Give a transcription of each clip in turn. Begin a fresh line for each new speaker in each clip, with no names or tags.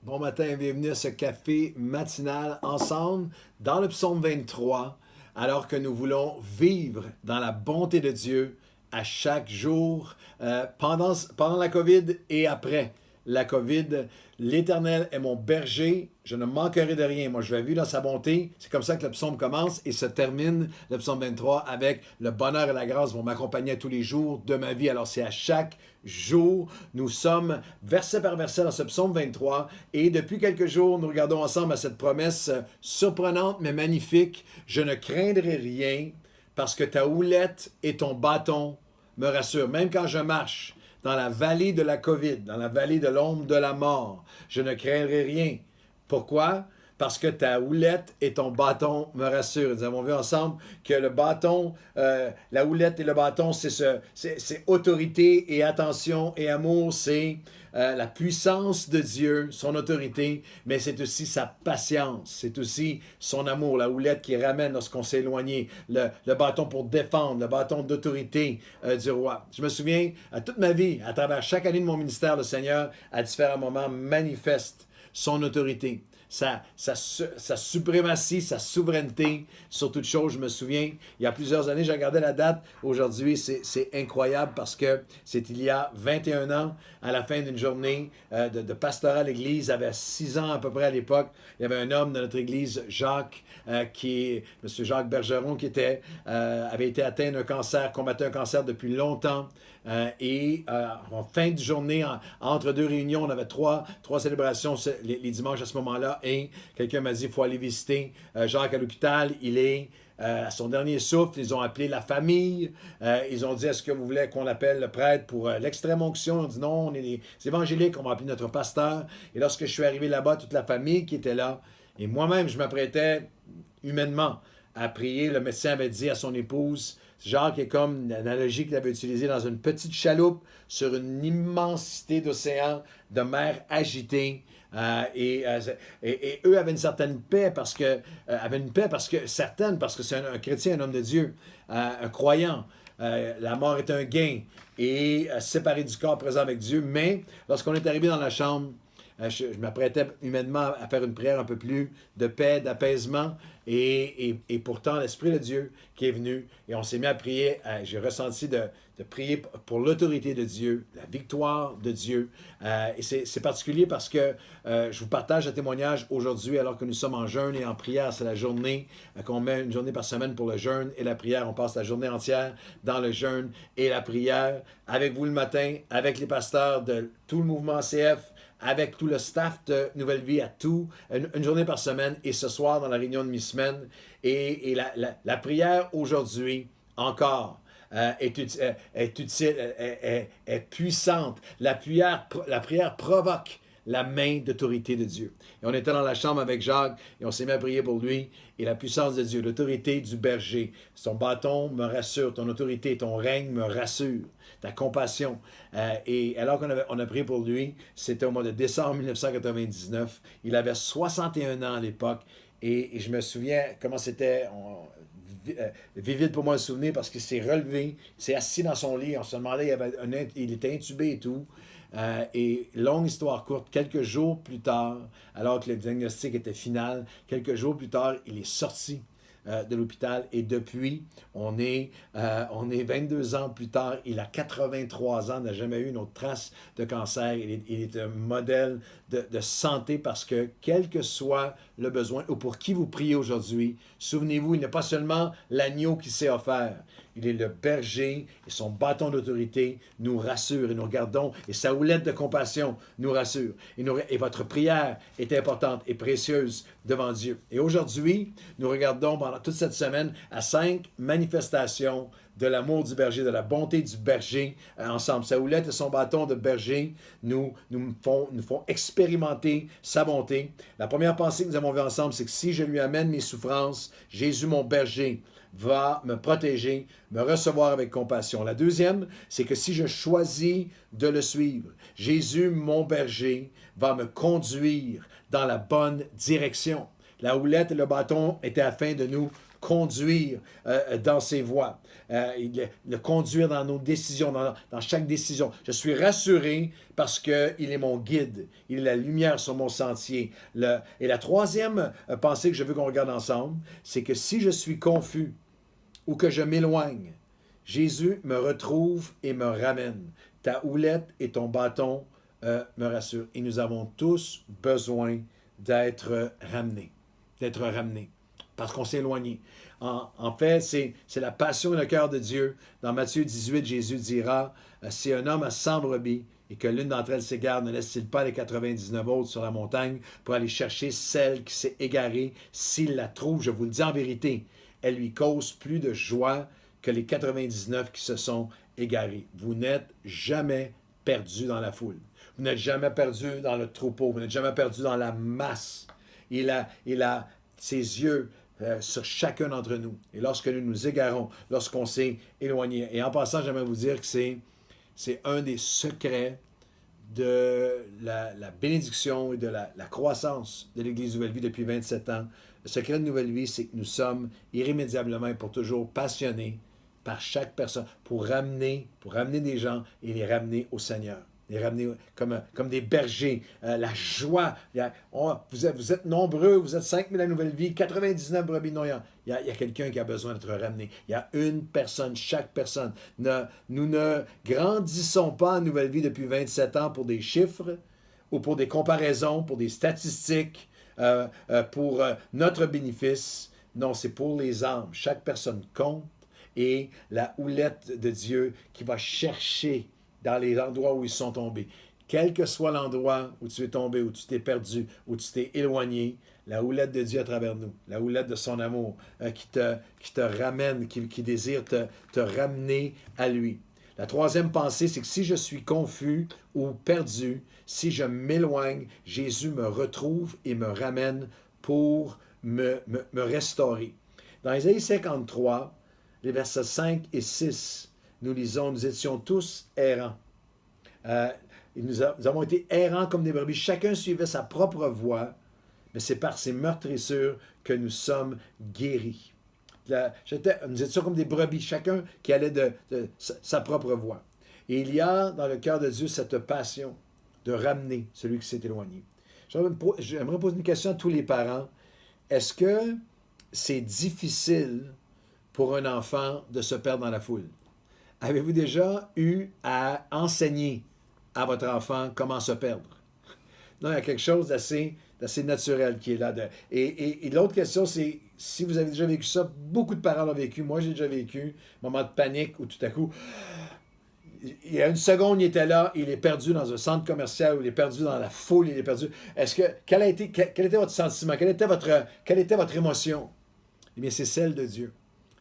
Bon matin et bienvenue à ce café matinal ensemble dans le psaume 23, alors que nous voulons vivre dans la bonté de Dieu à chaque jour, pendant la COVID et après la COVID. L'Éternel est mon berger, je ne manquerai de rien. Moi, je vais vivre dans sa bonté. C'est comme ça que le psaume commence et se termine, le psaume 23, avec le bonheur et la grâce vont m'accompagner à tous les jours de ma vie. Alors, c'est à chaque jour. Nous sommes verset par verset dans ce psaume 23 et depuis quelques jours, nous regardons ensemble à cette promesse surprenante mais magnifique. Je ne craindrai rien parce que ta houlette et ton bâton me rassurent. Même quand je marche dans la vallée de la COVID, dans la vallée de l'ombre de la mort, je ne craindrai rien. Pourquoi? Parce que ta houlette et ton bâton me rassurent. Nous avons vu ensemble que le bâton, la houlette et le bâton, c'est autorité et attention et amour, c'est la puissance de Dieu, son autorité, mais c'est aussi sa patience, c'est aussi son amour, la houlette qui ramène lorsqu'on s'est éloigné, le bâton pour défendre, le bâton d'autorité du roi. Je me souviens, à toute ma vie, à travers chaque année de mon ministère, le Seigneur, à différents moments, manifeste son autorité. Sa suprématie, sa souveraineté sur toute chose. Je me souviens, il y a plusieurs années, j'ai regardé la date. Aujourd'hui, c'est incroyable parce que c'est il y a 21 ans, à la fin d'une journée de pastorat à l'Église. J'avais 6 ans à peu près à l'époque. Il y avait un homme de notre Église, Jacques, M. Jacques Bergeron, qui avait été atteint d'un cancer, combattait un cancer depuis longtemps. En fin de journée, entre deux réunions, on avait trois célébrations les dimanches à ce moment-là. Et quelqu'un m'a dit, il faut aller visiter Jacques à l'hôpital. Il est à son dernier souffle. Ils ont appelé la famille. Ils ont dit, est-ce que vous voulez qu'on appelle le prêtre pour l'extrême onction? On dit non, on est des évangéliques, on va appeler notre pasteur. Et lorsque je suis arrivé là-bas, toute la famille qui était là, et moi-même, je m'apprêtais humainement à prier. Le médecin avait dit à son épouse, Jacques est comme l'analogie qu'il avait utilisée dans une petite chaloupe sur une immensité d'océan, de mer agitée. Et eux avaient une certaine paix parce que c'est un chrétien, un homme de Dieu, un croyant. La mort est un gain et séparé du corps présent avec Dieu. Mais lorsqu'on est arrivé dans la chambre, je m'apprêtais humainement à faire une prière un peu plus de paix, d'apaisement. Et pourtant, l'Esprit de Dieu qui est venu, et on s'est mis à prier. J'ai ressenti de prier pour l'autorité de Dieu, la victoire de Dieu. Et c'est particulier parce que je vous partage un témoignage aujourd'hui, alors que nous sommes en jeûne et en prière. C'est la journée qu'on met une journée par semaine pour le jeûne et la prière. On passe la journée entière dans le jeûne et la prière. Avec vous le matin, avec les pasteurs de tout le mouvement CF, avec tout le staff de Nouvelle Vie une journée par semaine et ce soir dans la réunion de mi-semaine. Et la prière aujourd'hui, encore, est utile, est puissante. La prière provoque la main d'autorité de Dieu. Et on était dans la chambre avec Jacques et on s'est mis à prier pour lui. Et la puissance de Dieu, l'autorité du berger. Son bâton me rassure, ton autorité, ton règne me rassure, ta compassion. Et alors qu'on a prié pour lui, c'était au mois de décembre 1999. Il avait 61 ans à l'époque. Et je me souviens comment c'était vivide pour moi le souvenir parce qu'il s'est relevé, il s'est assis dans son lit. On se demandait, il était intubé et tout. Et longue histoire courte, quelques jours plus tard, alors que le diagnostic était final, quelques jours plus tard, il est sorti de l'hôpital et depuis, on est 22 ans plus tard, il a 83 ans, n'a jamais eu une autre trace de cancer. Il est un modèle de santé parce que quel que soit le besoin ou pour qui vous priez aujourd'hui, souvenez-vous, il n'est pas seulement l'agneau qui s'est offert, il est le berger et son bâton d'autorité nous rassure et nous regardons et sa houlette de compassion nous rassure. Et votre prière est importante et précieuse devant Dieu. Et aujourd'hui, nous regardons pendant toute cette semaine à 5 manifestations de l'amour du berger, de la bonté du berger ensemble. Sa houlette et son bâton de berger nous font expérimenter sa bonté. La première pensée que nous avons vue ensemble, c'est que si je lui amène mes souffrances, Jésus, mon berger, va me protéger, me recevoir avec compassion. La deuxième, c'est que si je choisis de le suivre, Jésus, mon berger, va me conduire dans la bonne direction. La houlette et le bâton étaient afin de nous conduire dans ses voies, le conduire dans nos décisions, dans chaque décision. Je suis rassuré parce qu'il est mon guide, il est la lumière sur mon sentier. Et la troisième pensée que je veux qu'on regarde ensemble, c'est que si je suis confus ou que je m'éloigne, Jésus me retrouve et me ramène. Ta houlette et ton bâton me rassurent. Et nous avons tous besoin d'être ramenés. D'être ramenés. Parce qu'on s'est éloigné. En fait, c'est la passion et le cœur de Dieu. Dans Matthieu 18, Jésus dira, si un homme a 100 brebis et que l'une d'entre elles s'égare, ne laisse-t-il pas les 99 autres sur la montagne pour aller chercher celle qui s'est égarée? S'il la trouve, je vous le dis en vérité, elle lui cause plus de joie que les 99 qui se sont égarés. Vous n'êtes jamais perdu dans la foule. Vous n'êtes jamais perdu dans le troupeau. Vous n'êtes jamais perdu dans la masse. Il a ses yeux sur chacun d'entre nous. Et lorsque nous nous égarons, lorsqu'on s'est éloigné. Et en passant, j'aimerais vous dire que c'est un des secrets de la bénédiction et de la croissance de l'Église Nouvelle Vie depuis 27 ans. Le secret de Nouvelle Vie, c'est que nous sommes irrémédiablement et pour toujours passionnés par chaque personne pour ramener des gens et les ramener au Seigneur. Les ramener comme des bergers. La joie. Vous êtes nombreux, vous êtes 5000 à Nouvelle Vie, 99 brebis. Non, il y a quelqu'un qui a besoin d'être ramené. Il y a une personne, chaque personne. Nous ne grandissons pas à Nouvelle Vie depuis 27 ans pour des chiffres ou pour des comparaisons, pour des statistiques, pour notre bénéfice. Non, c'est pour les âmes. Chaque personne compte et la houlette de Dieu qui va chercher dans les endroits où ils sont tombés. Quel que soit l'endroit où tu es tombé, où tu t'es perdu, où tu t'es éloigné, la houlette de Dieu à travers nous, la houlette de son amour qui te ramène, qui désire te ramener à lui. La troisième pensée, c'est que si je suis confus ou perdu, si je m'éloigne, Jésus me retrouve et me ramène pour me restaurer. Dans Ésaïe 53, les versets 5 et 6, nous lisons, nous étions tous errants. Nous avons été errants comme des brebis. Chacun suivait sa propre voie, mais c'est par ses meurtrissures que nous sommes guéris. Nous étions comme des brebis, chacun qui allait de sa propre voie. Et il y a dans le cœur de Dieu cette passion de ramener celui qui s'est éloigné. J'aimerais poser une question à tous les parents. Est-ce que c'est difficile pour un enfant de se perdre dans la foule? Avez-vous déjà eu à enseigner à votre enfant comment se perdre? Non, il y a quelque chose d'assez naturel qui est là. Et l'autre question, c'est si vous avez déjà vécu ça, beaucoup de parents l'ont vécu. Moi, j'ai déjà vécu un moment de panique où tout à coup, il y a une seconde, il était là, il est perdu dans un centre commercial, ou il est perdu dans la foule, il est perdu. Quel était votre sentiment? Quelle était votre émotion? Eh bien, c'est celle de Dieu.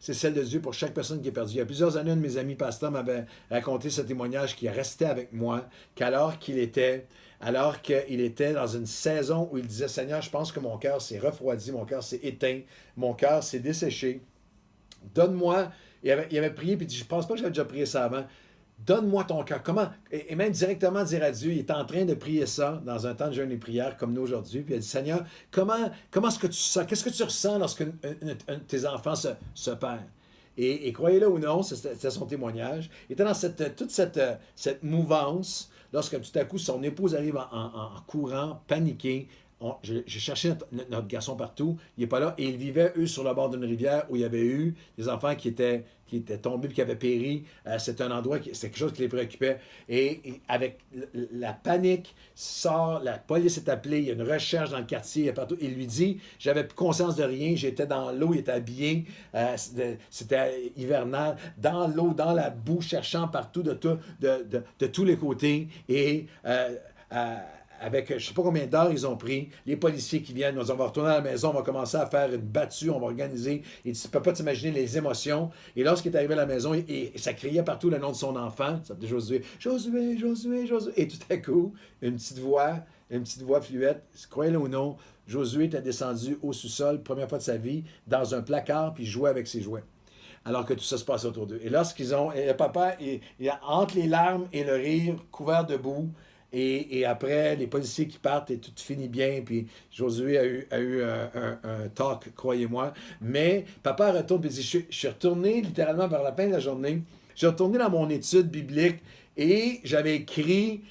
C'est celle de Dieu pour chaque personne qui est perdue. Il y a plusieurs années, un de mes amis pasteurs m'avait raconté ce témoignage qui restait avec moi, qu'alors qu'il était dans une saison où il disait, Seigneur, je pense que mon cœur s'est refroidi, mon cœur s'est éteint, mon cœur s'est desséché. Donne-moi, il avait prié, puis il dit, je ne pense pas que j'avais déjà prié ça avant. Donne-moi ton cœur. Comment? Et même directement dire à Dieu, il est en train de prier ça dans un temps de jeûne et prière comme nous aujourd'hui. Puis il a dit, Seigneur, comment est-ce que tu sens? Qu'est-ce que tu ressens lorsque tes enfants se perdent? Et croyez-le ou non, c'était son témoignage. Il était dans toute cette mouvance lorsque tout à coup son épouse arrive en courant, paniquée. J'ai cherché notre garçon partout, il n'est pas là, et ils vivaient, eux, sur le bord d'une rivière où il y avait eu des enfants qui étaient tombés et qui avaient péri. C'était un endroit, c'était quelque chose qui les préoccupait. Et avec la panique, la police est appelée, il y a une recherche dans le quartier, il y a partout. Il lui dit, j'avais plus conscience de rien, j'étais dans l'eau, il était habillé, c'était hivernal, dans l'eau, dans la boue, cherchant partout de tous les côtés. Et avec je ne sais pas combien d'heures ils ont pris, les policiers qui viennent, nous disent, on va retourner à la maison, on va commencer à faire une battue, on va organiser. Et tu ne peux pas t'imaginer les émotions. Et lorsqu'il est arrivé à la maison, et ça criait partout le nom de son enfant, ça s'appelait Josué, Josué, Josué, Josué. Et tout à coup, une petite voix fluette, croyez-le ou non, Josué était descendu au sous-sol, première fois de sa vie, dans un placard, puis il jouait avec ses jouets. Alors que tout ça se passe autour d'eux. Et lorsqu'ils ont, et le papa, entre les larmes et le rire, couvert de boue, Et après, les policiers qui partent et tout finit bien. Puis Josué a eu un talk, croyez-moi. Mais papa retourne et dit, je suis retourné littéralement vers la fin de la journée. Je suis retourné dans mon étude biblique et j'avais écrit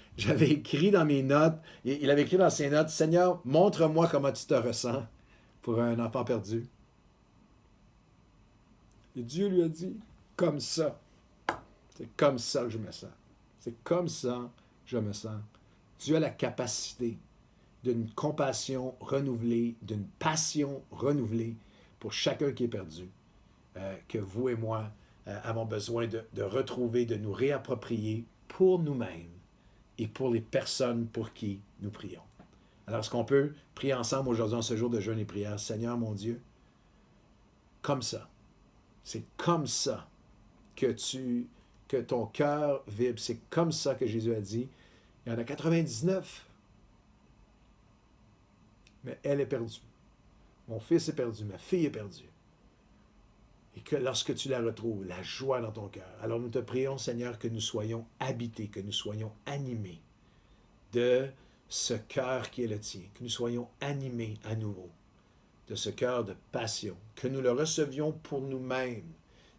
dans mes notes, il avait écrit dans ses notes, Seigneur, montre-moi comment tu te ressens pour un enfant perdu. Et Dieu lui a dit, comme ça. C'est comme ça que je me sens. C'est comme ça que je me sens. Dieu a la capacité d'une compassion renouvelée, d'une passion renouvelée pour chacun qui est perdu, que vous et moi avons besoin de retrouver, de nous réapproprier pour nous-mêmes et pour les personnes pour qui nous prions. Alors, est-ce qu'on peut prier ensemble aujourd'hui en ce jour de jeûne et prière? Seigneur, mon Dieu, comme ça. C'est comme ça que ton cœur vibre. C'est comme ça que Jésus a dit. Il y en a 99. Mais elle est perdue. Mon fils est perdu. Ma fille est perdue. Et que lorsque tu la retrouves, la joie dans ton cœur. Alors nous te prions, Seigneur, que nous soyons habités, que nous soyons animés de ce cœur qui est le tien, que nous soyons animés à nouveau de ce cœur de passion, que nous le recevions pour nous-mêmes.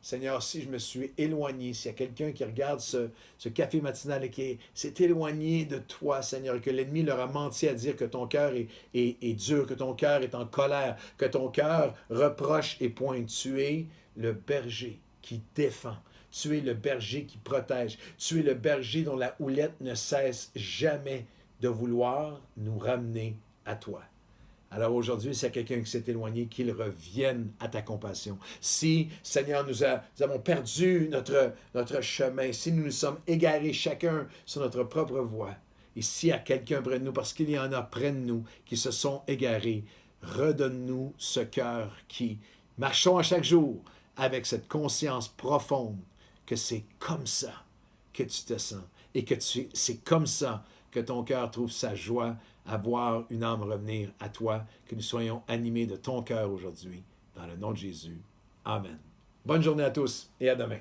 Seigneur, si je me suis éloigné, s'il y a quelqu'un qui regarde ce café matinal et qui s'est éloigné de toi, Seigneur, que l'ennemi leur a menti à dire que ton cœur est dur, que ton cœur est en colère, que ton cœur reproche et pointe. Tu es le berger qui défend. Tu es le berger qui protège. Tu es le berger dont la houlette ne cesse jamais de vouloir nous ramener à toi. Alors aujourd'hui, s'il y a quelqu'un qui s'est éloigné, qu'il revienne à ta compassion. Si, Seigneur, nous avons perdu notre chemin, si nous nous sommes égarés chacun sur notre propre voie, et s'il y a quelqu'un près de nous, parce qu'il y en a près de nous qui se sont égarés, redonne-nous ce cœur qui, marchons à chaque jour avec cette conscience profonde que c'est comme ça que tu te sens et que c'est comme ça que ton cœur trouve sa joie à voir une âme revenir à toi, que nous soyons animés de ton cœur aujourd'hui, dans le nom de Jésus. Amen. Bonne journée à tous et à demain.